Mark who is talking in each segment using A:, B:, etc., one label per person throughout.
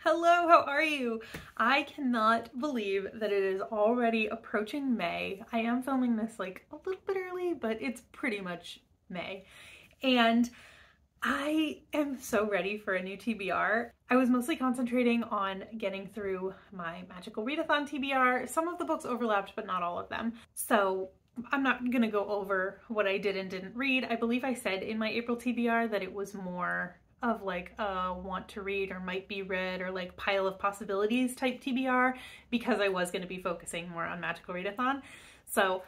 A: Hello, how are you? I cannot believe that it is already approaching May. I am filming this like a little bit early, but it's pretty much May. And I am so ready for a new TBR. I was mostly concentrating on getting through my Magical Readathon TBR. Some of the books overlapped, but not all of them. So I'm not gonna go over what I did and didn't read. I believe I said in my April TBR that it was more of like a want to read or might be read or like pile of possibilities type TBR because I was going to be focusing more on Magical Readathon. So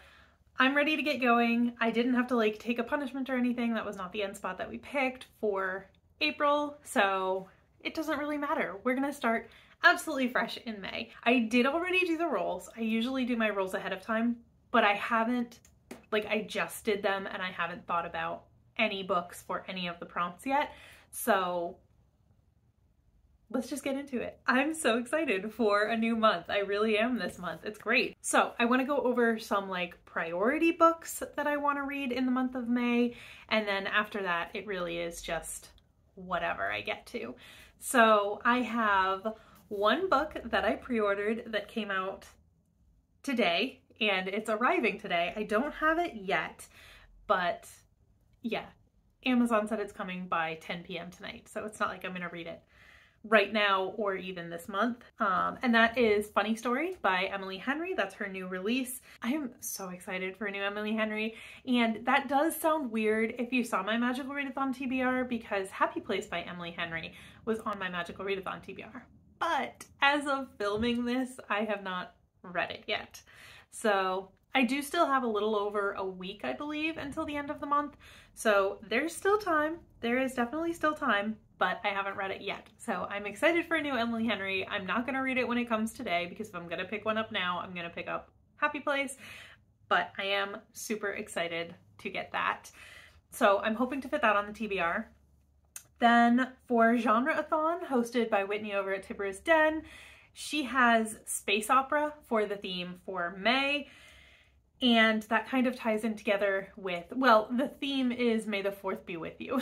A: I'm ready to get going. I didn't have to like take a punishment or anything. That was not the end spot that we picked for April. So it doesn't really matter. We're going to start absolutely fresh in May. I did already do the rolls. I usually do my rolls ahead of time, but I haven't, like I just did them and I haven't thought about any books for any of the prompts yet. So let's just get into it. I'm so excited for a new month. I really am this month. It's great. So I want to go over some like priority books that I want to read in the month of May. And then after that, it really is just whatever I get to. So I have one book that I pre-ordered that came out today and it's arriving today. I don't have it yet, but yeah. Amazon said it's coming by 10 p.m. tonight, so it's not like I'm gonna read it right now or even this month. And that is Funny Story by Emily Henry. That's her new release. I am so excited for a new Emily Henry, and that does sound weird if you saw my Magical Readathon TBR because Happy Place by Emily Henry was on my Magical Readathon TBR. But as of filming this, I have not read it yet. So I do still have a little over a week, I believe, until the end of the month. So there's still time. There is definitely still time, but I haven't read it yet. So I'm excited for a new Emily Henry. I'm not going to read it when it comes today because if I'm going to pick one up now, I'm going to pick up Happy Place. But I am super excited to get that. So I'm hoping to fit that on the TBR. Then for Genrethon, hosted by Whitney over at Tibbers Den, she has space opera for the theme for May. And that kind of ties in together with, well, the theme is May the 4th be with you.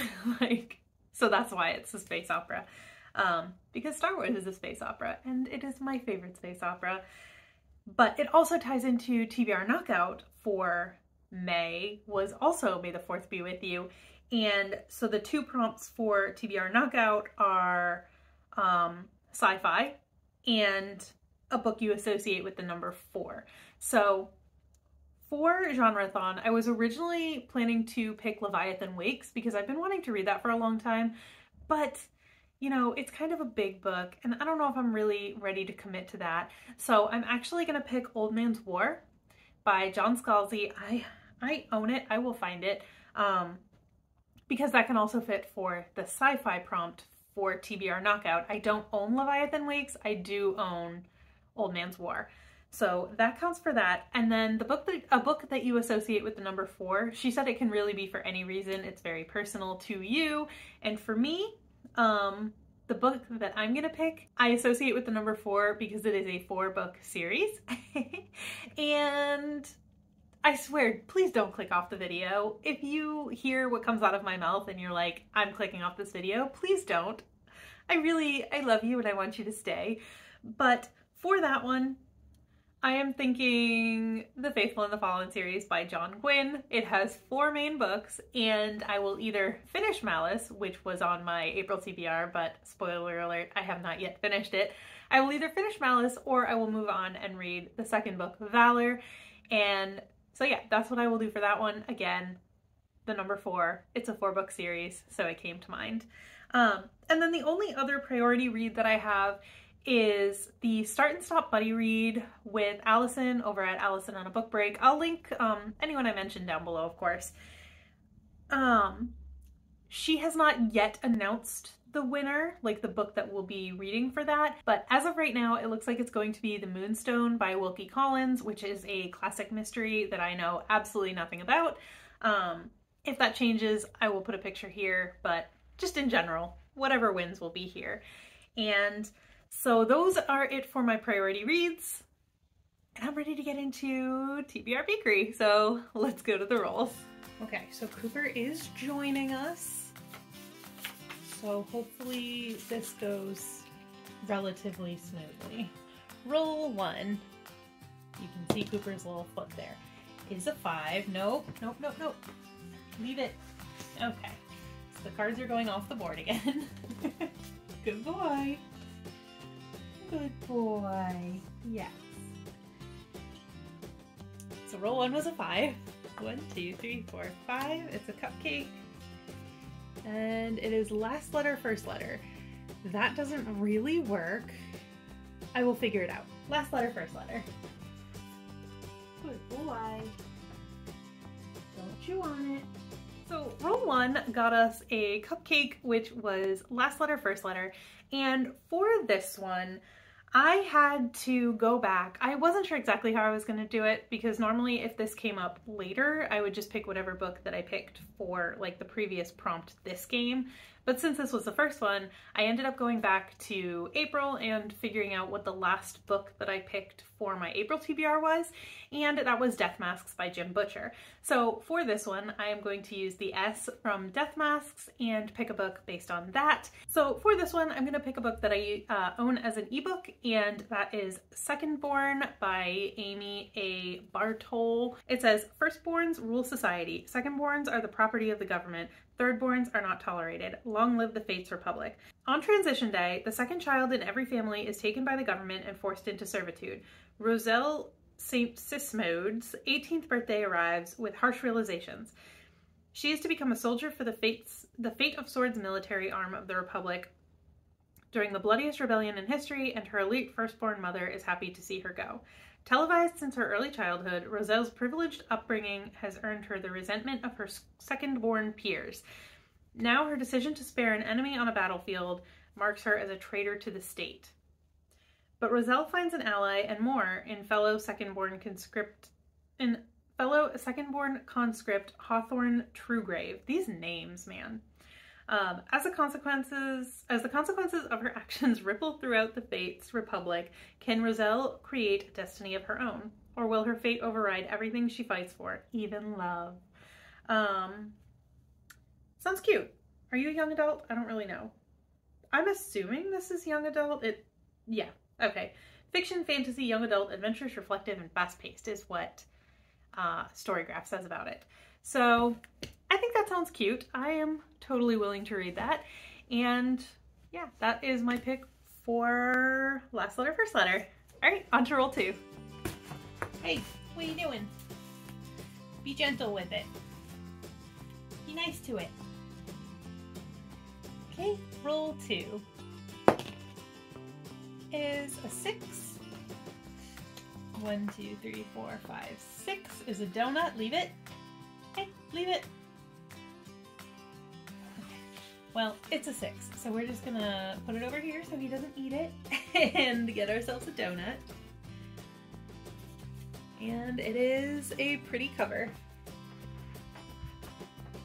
A: So that's why it's a space opera. Because Star Wars is a space opera and it is my favorite space opera. But it also ties into TBR Knockout for May was also May the 4th be with you. And so the two prompts for TBR Knockout are sci-fi and a book you associate with the number 4. So for Genrethon, I was originally planning to pick Leviathan Wakes because I've been wanting to read that for a long time, but you know, it's kind of a big book and I don't know if I'm really ready to commit to that. So I'm actually going to pick Old Man's War by John Scalzi. I own it. I will find it because that can also fit for the sci-fi prompt for TBR Knockout. I don't own Leviathan Wakes. I do own Old Man's War. So that counts for that. And then a book that you associate with the number 4, she said it can really be for any reason. It's very personal to you. And for me, the book that I'm gonna pick, I associate with the number 4 because it is a 4-book series. And I swear, please don't click off the video. If you hear what comes out of my mouth and you're like, I'm clicking off this video, please don't. I love you and I want you to stay. But for that one, I am thinking The Faithful and the Fallen series by John Gwynne. It has 4 main books and I will either finish Malice, which was on my April TBR, but spoiler alert, I have not yet finished it. I will either finish Malice or I will move on and read the second book, Valor. And so yeah, that's what I will do for that one. Again, the number 4, it's a 4-book series, so it came to mind. And then the only other priority read that I have is the Start and Stop Buddy Read with Allison over at Allison on a Book Break. I'll link anyone I mentioned down below, of course. She has not yet announced the winner, like the book that we'll be reading for that, but as of right now, it looks like it's going to be The Moonstone by Wilkie Collins, which is a classic mystery that I know absolutely nothing about. If that changes, I will put a picture here, but just in general, whatever wins will be here. And so those are it for my priority reads, and I'm ready to get into TBR Bakery, so let's go to the rolls. Okay, so Cooper is joining us, so hopefully this goes relatively smoothly. Roll 1. You can see Cooper's little foot there. Is a 5. Nope, nope, nope, nope. Leave it. Okay. So the cards are going off the board again. Good boy. Good boy. Yes. So roll 1 was a 5. 1, 2, 3, 4, 5. It's a cupcake. And it is last letter, first letter. That doesn't really work. I will figure it out. Last letter, first letter. Good boy. Don't chew on it. So roll 1 got us a cupcake, which was last letter, first letter. And for this one, I had to go back. I wasn't sure exactly how I was going to do it because normally if this came up later, I would just pick whatever book that I picked for like the previous prompt this game. But since this was the first one, I ended up going back to April and figuring out what the last book that I picked for my April TBR was, and that was Death Masks by Jim Butcher. So for this one, I am going to use the S from Death Masks and pick a book based on that. So for this one, I'm going to pick a book that I own as an ebook, and that is Secondborn by Amy A. Bartol. It says, "Firstborns rule society. Secondborns are the property of the government. Thirdborns are not tolerated. Long live the Fates Republic. On transition day, the second child in every family is taken by the government and forced into servitude. Roselle St. Sismode's 18th birthday arrives with harsh realizations. She is to become a soldier for the Fate of Swords military arm of the Republic during the bloodiest rebellion in history, and her elite firstborn mother is happy to see her go. Televised since her early childhood, Roselle's privileged upbringing has earned her the resentment of her second-born peers. Now her decision to spare an enemy on a battlefield marks her as a traitor to the state. But Roselle finds an ally and more in fellow second-born conscript Hawthorne Truegrave." These names, man. As the consequences of her actions ripple throughout the Fates Republic, can Roselle create a destiny of her own? Or will her fate override everything she fights for, even love? Sounds cute. Are you a young adult? I don't really know. I'm assuming this is young adult. Yeah, okay. Fiction, fantasy, young adult, adventurous, reflective, and fast-paced is what Storygraph says about it. So I think that sounds cute. I am totally willing to read that. And yeah, that is my pick for last letter, first letter. All right, on to roll 2. Hey, what are you doing? Be gentle with it. Be nice to it. Okay, roll 2 is a 6. 1, 2, 3, 4, 5, 6 is a donut. Leave it. Hey, leave it. Okay. Well, it's a 6, so we're just gonna put it over here so he doesn't eat it and get ourselves a donut. And it is a pretty cover.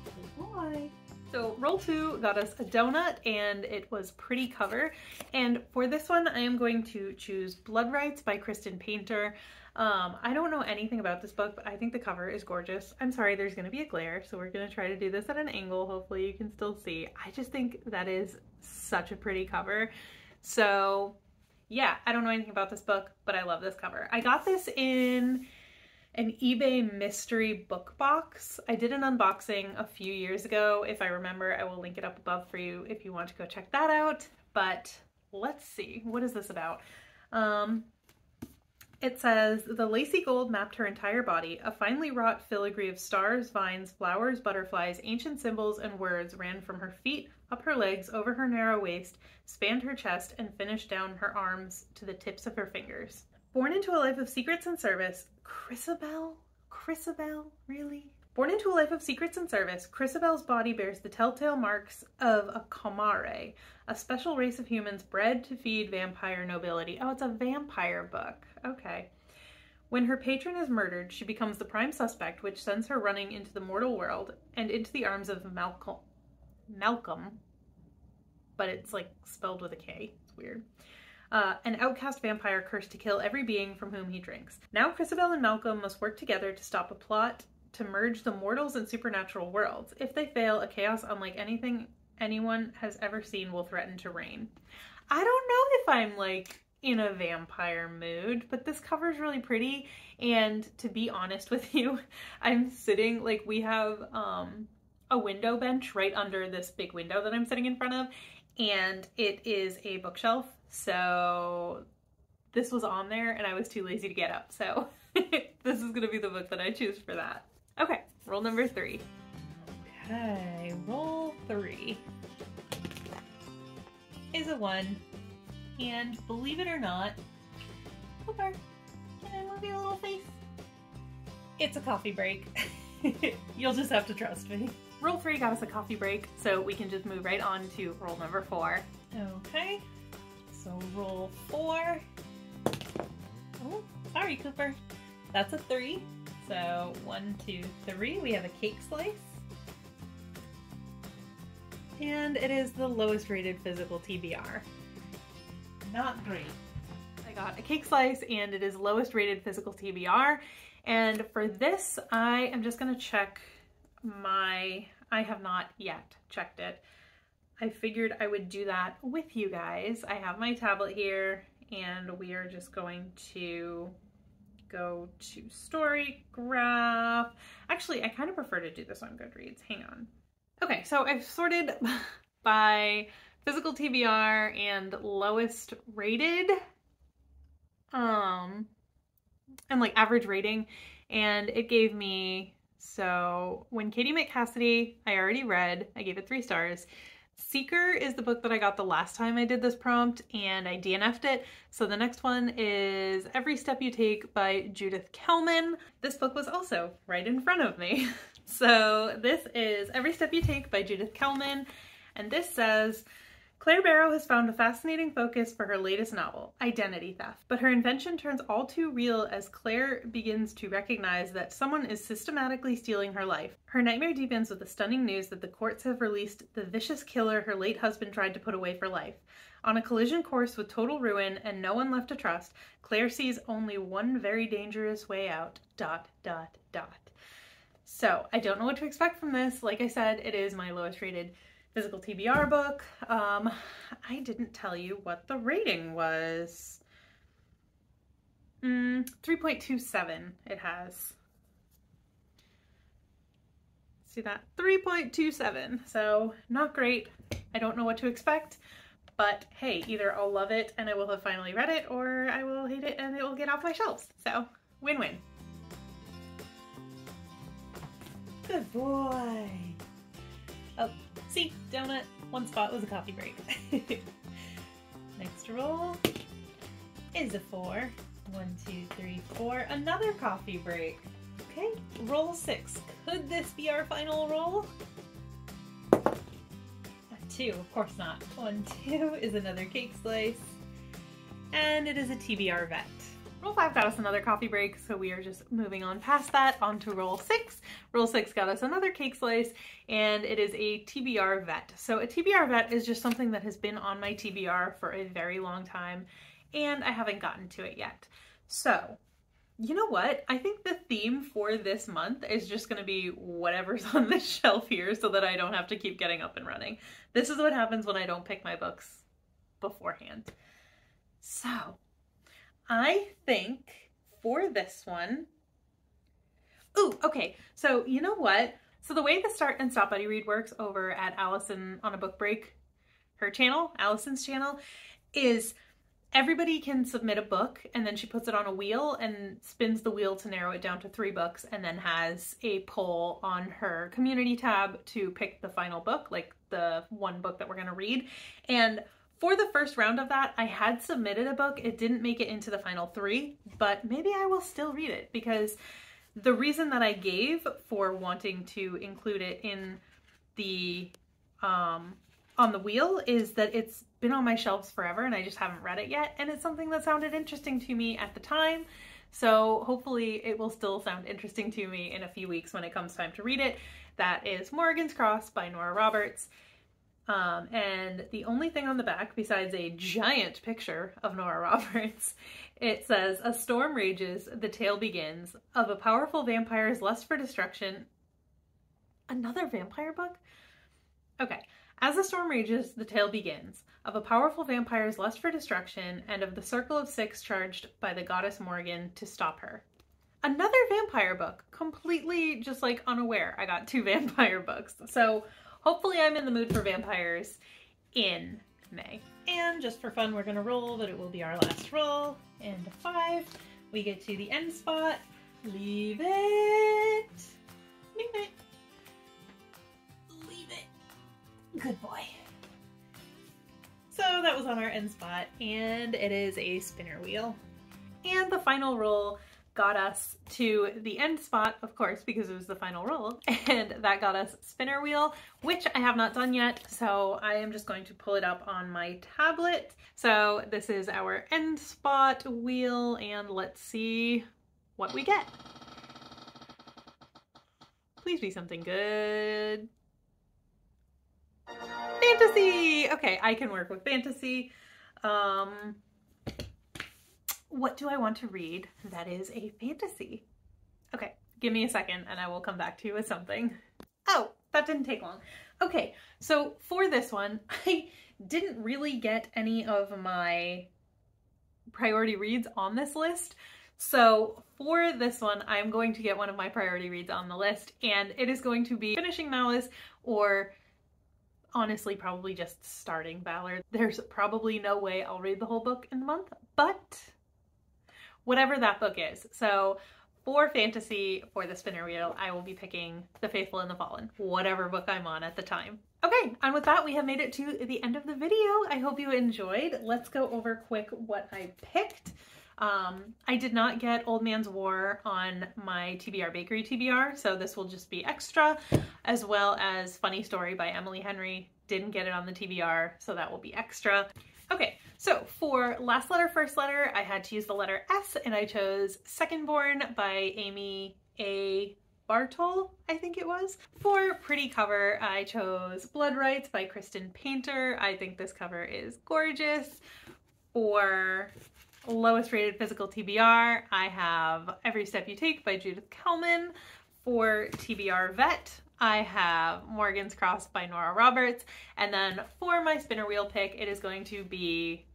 A: Good boy. So roll 2 got us a donut and it was pretty cover. And for this one, I am going to choose Blood Rights by Kristen Painter. I don't know anything about this book, but I think the cover is gorgeous. I'm sorry, there's going to be a glare, so we're going to try to do this at an angle. Hopefully you can still see. I just think that is such a pretty cover. So yeah, I don't know anything about this book, but I love this cover. I got this in an eBay mystery book box. I did an unboxing a few years ago. If I remember, I will link it up above for you if you want to go check that out. But let's see, what is this about? It says, "The lacy gold mapped her entire body. A finely wrought filigree of stars, vines, flowers, butterflies, ancient symbols, and words ran from her feet, up her legs, over her narrow waist, spanned her chest, and finished down her arms to the tips of her fingers. Born into a life of secrets and service, Chrysabel? Really? Born into a life of secrets and service, Chrysabel's body bears the telltale marks of a Comare, a special race of humans bred to feed vampire nobility." Oh, it's a vampire book. Okay. "When her patron is murdered, she becomes the prime suspect, which sends her running into the mortal world and into the arms of Malcolm, but it's like spelled with a K. It's weird. An outcast vampire cursed to kill every being from whom he drinks. Now Chrysabel and Malcolm must work together to stop a plot to merge the mortals and supernatural worlds. If they fail, a chaos unlike anything anyone has ever seen will threaten to reign." I don't know if I'm like in a vampire mood, but this cover is really pretty. And to be honest with you, I'm sitting, like we have a window bench right under this big window that I'm sitting in front of, and it is a bookshelf. So this was on there and I was too lazy to get up. So this is gonna be the book that I choose for that. Okay, roll number 3. Okay, roll 3 is a 1. And believe it or not, Cooper, can I move your little face? It's a coffee break. You'll just have to trust me. Roll 3 got us a coffee break, so we can just move right on to roll number 4. Okay, so roll 4. Oh, sorry, Cooper. That's a 3. So 1, 2, 3. We have a cake slice. And it is the lowest rated physical TBR. Not great. I got a cake slice and it is lowest rated physical TBR. And for this, I am just gonna check I have not yet checked it. I figured I would do that with you guys. I have my tablet here and we are just going to go to Storygraph. Actually, I kind of prefer to do this on Goodreads. Hang on. Okay, so I've sorted by physical TBR and lowest rated, and like average rating, and it gave me, so When Katie Met Cassidy, I already read, I gave it 3 stars. Seeker is the book that I got the last time I did this prompt and I DNF'd it. So the next one is Every Step You Take by Judith Kelman. This book was also right in front of me. So this is Every Step You Take by Judith Kelman, and this says, Claire Barrow has found a fascinating focus for her latest novel, identity theft, but her invention turns all too real as Claire begins to recognize that someone is systematically stealing her life. Her nightmare deepens with the stunning news that the courts have released the vicious killer her late husband tried to put away for life. On a collision course with total ruin and no one left to trust, Claire sees only one very dangerous way out, ... So I don't know what to expect from this. Like I said, it is my lowest rated physical TBR book. I didn't tell you what the rating was. 3.27 it has. See that? 3.27. So not great. I don't know what to expect, but hey, either I'll love it and I will have finally read it, or I will hate it and it will get off my shelves. So win-win. Good boy. Oh, see, donut. One spot was a coffee break. Next roll is a 4. 1, 2, 3, 4. Another coffee break. Okay, roll 6. Could this be our final roll? 2, of course not. 1, 2 is another cake slice. And it is a TBR Vet. Roll 5 got us another coffee break, so we are just moving on past that onto roll 6. Roll 6 got us another cake slice, and it is a TBR Vet. So a TBR Vet is just something that has been on my TBR for a very long time, and I haven't gotten to it yet. So, you know what? I think the theme for this month is just going to be whatever's on this shelf here so that I don't have to keep getting up and running. This is what happens when I don't pick my books beforehand. So, I think for this one, ooh, okay, so you know what? So the way the Start and Stop Buddy Read works over at Allison on a Book Break, her channel, Allison's channel, is everybody can submit a book and then she puts it on a wheel and spins the wheel to narrow it down to 3 books, and then has a poll on her community tab to pick the final book, like the one book that we're gonna read. And for the first round of that, I had submitted a book. It didn't make it into the final 3, but maybe I will still read it, because the reason that I gave for wanting to include it in the on the wheel is that it's been on my shelves forever and I just haven't read it yet, and it's something that sounded interesting to me at the time. So hopefully it will still sound interesting to me in a few weeks when it comes time to read it. That is Morrigan's Cross by Nora Roberts. And the only thing on the back, besides a giant picture of Nora Roberts, it says, "A storm rages, the tale begins, of a powerful vampire's lust for destruction." Another vampire book? Okay. "As the storm rages, the tale begins. of a powerful vampire's lust for destruction and of the circle of 6 charged by the goddess Morgan to stop her. Another vampire book, completely just like unaware. I got 2 vampire books. So hopefully I'm in the mood for vampires in May. And just for fun, we're gonna roll, but it will be our last roll. And a 5. We get to the end spot. Leave it. Leave it. Leave it. Good boy. So that was on our end spot, and it is a spinner wheel. And the final roll got us to the end spot, of course, because it was the final roll, and that got us spinner wheel, which I have not done yet, so I am just going to pull it up on my tablet. So this is our end spot wheel, and let's see what we get. Please be something good. Fantasy! Okay, I can work with fantasy. What do I want to read that is a fantasy? Okay, give me a second and I will come back to you with something. Oh, that didn't take long. Okay, so for this one, I didn't really get any of my priority reads on this list. So for this one, I'm going to get one of my priority reads on the list, and it is going to be finishing Malice, or honestly, probably just starting Valor. There's probably no way I'll read the whole book in the month, but whatever that book is. So for fantasy, for the spinner wheel, I will be picking The Faithful and the Fallen, whatever book I'm on at the time. Okay, and with that, we have made it to the end of the video. I hope you enjoyed. Let's go over quick what I picked. I did not get Old Man's War on my TBR Bakery TBR, so this will just be extra, as well as Funny Story by Emily Henry. Didn't get it on the TBR, so that will be extra. Okay, so for Last Letter, First Letter, I had to use the letter S, and I chose Secondborn by Amy A. Bartol, I think it was. For Pretty Cover, I chose Blood Rights by Kristen Painter. I think this cover is gorgeous. For Lowest Rated Physical TBR, I have Every Step You Take by Judith Kelman. For TBR Vet, I have Morgan's Cross by Nora Roberts. And then for my spinner wheel pick, it is going to be,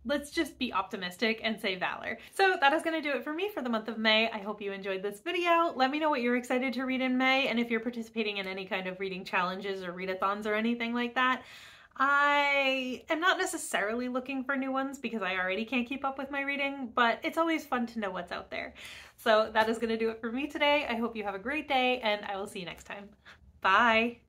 A: let's just be optimistic and say Valor. So that is going to do it for me for the month of May. I hope you enjoyed this video. Let me know what you're excited to read in May, and if you're participating in any kind of reading challenges or readathons or anything like that. I am not necessarily looking for new ones because I already can't keep up with my reading, but it's always fun to know what's out there. So that is going to do it for me today. I hope you have a great day, and I will see you next time. Bye!